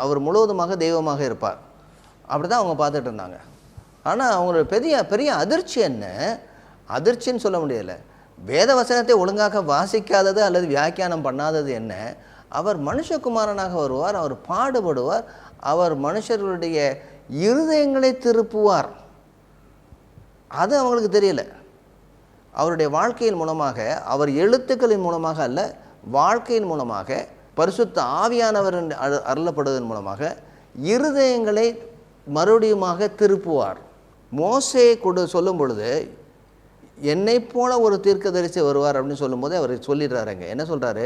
அவர் முழுவதுமாக தெய்வமாக இருப்பார். அப்படி தான் அவங்க பார்த்துட்டு இருந்தாங்க. ஆனால் அவங்களோட பெரிய பெரிய அதிர்ச்சி என்ன, அதிர்ச்சின்னு சொல்ல முடியலை, வேத வசனத்தை ஒழுங்காக வாசிக்காதது அல்லது வியாக்கியானம் பண்ணாதது என்ன, அவர் மனுஷகுமாரனாக வருவார், அவர் பாடுபடுவார், அவர் மனுஷர்களுடைய இருதயங்களை திருப்புவார். அது அவங்களுக்கு தெரியல. அவருடைய வாழ்க்கையின் மூலமாக, அவர் எழுத்துக்களின் மூலமாக அல்ல, வாழ்க்கையின் மூலமாக, பரிசுத்த ஆவியானவர் அருளப்படுவதன் மூலமாக இருதயங்களை மறுபடியுமாக திருப்புவார். மோசே சொல்லும் பொழுது என்னை போல ஒரு தீர்க்கதரிசி வருவார் அப்படின்னு சொல்லும்போது அவர் சொல்லிடுறாருங்க. என்ன சொல்கிறாரு,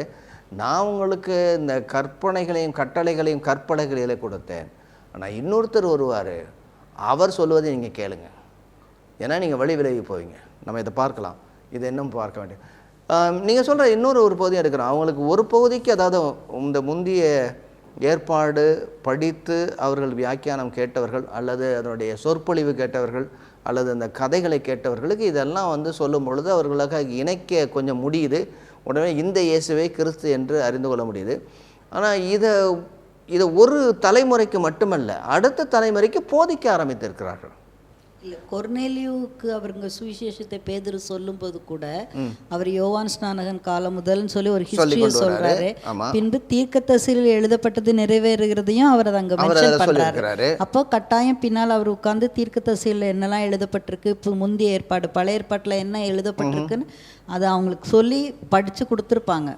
நான் உங்களுக்கு இந்த கற்பனைகளையும் கட்டளைகளையும் கற்பனைகளை கொடுத்தேன், ஆனால் இன்னொருத்தர் வருவார், அவர் சொல்வதை நீங்கள் கேளுங்க, ஏன்னா நீங்கள் வழி விலகி போவீங்க. நம்ம இதை பார்க்கலாம், இது இன்னும் பார்க்க வேண்டிய. நீங்கள் சொல்கிற இன்னொரு ஒரு பகுதியும் எடுக்கிறோம். அவங்களுக்கு ஒரு பகுதிக்கு, அதாவது இந்த முந்தைய ஏற்பாடு படித்து அவர்கள் வியாக்கியானம் கேட்டவர்கள் அல்லது அதனுடைய சொற்பொழிவு கேட்டவர்கள் அல்லது அந்த கதைகளை கேட்டவர்களுக்கு இதெல்லாம் சொல்லும் பொழுது அவர்களுக்காக இணைக்க கொஞ்சம் முடியுது. உடனே இந்த இயேசுவை கிறிஸ்து என்று அறிந்து கொள்ள முடியுது. ஆனால் இதை ஒரு தலைமுறைக்கு மட்டுமல்ல, அடுத்த தலைமுறைக்கு போதிக்க ஆரம்பித்திருக்கிறார்கள். இல்லை, கொர்நேலியுவுக்கு அவருங்க சுவிசேஷத்தை பேதுரு சொல்லும்போது கூட அவர் யோவான் ஸ்நானகன் காலம் முதல்னு சொல்லி ஒரு ஹிஸ்டரியை சொல்றாரு. பின்பு தீர்க்கதரிசியில் எழுதப்பட்டது நிறைவேறுகிறதையும் அவர் அதை அங்கே மென்ஷன் பண்றாரு. அப்போ கட்டாயம் பின்னால் அவர் உட்கார்ந்து தீர்க்கதரிசியில் என்னெல்லாம் எழுதப்பட்டிருக்கு, இப்போ முந்தைய ஏற்பாடு பழைய ஏற்பாட்டில் என்ன எழுதப்பட்டிருக்குன்னு அதை அவங்களுக்கு சொல்லி படித்து கொடுத்துருப்பாங்க.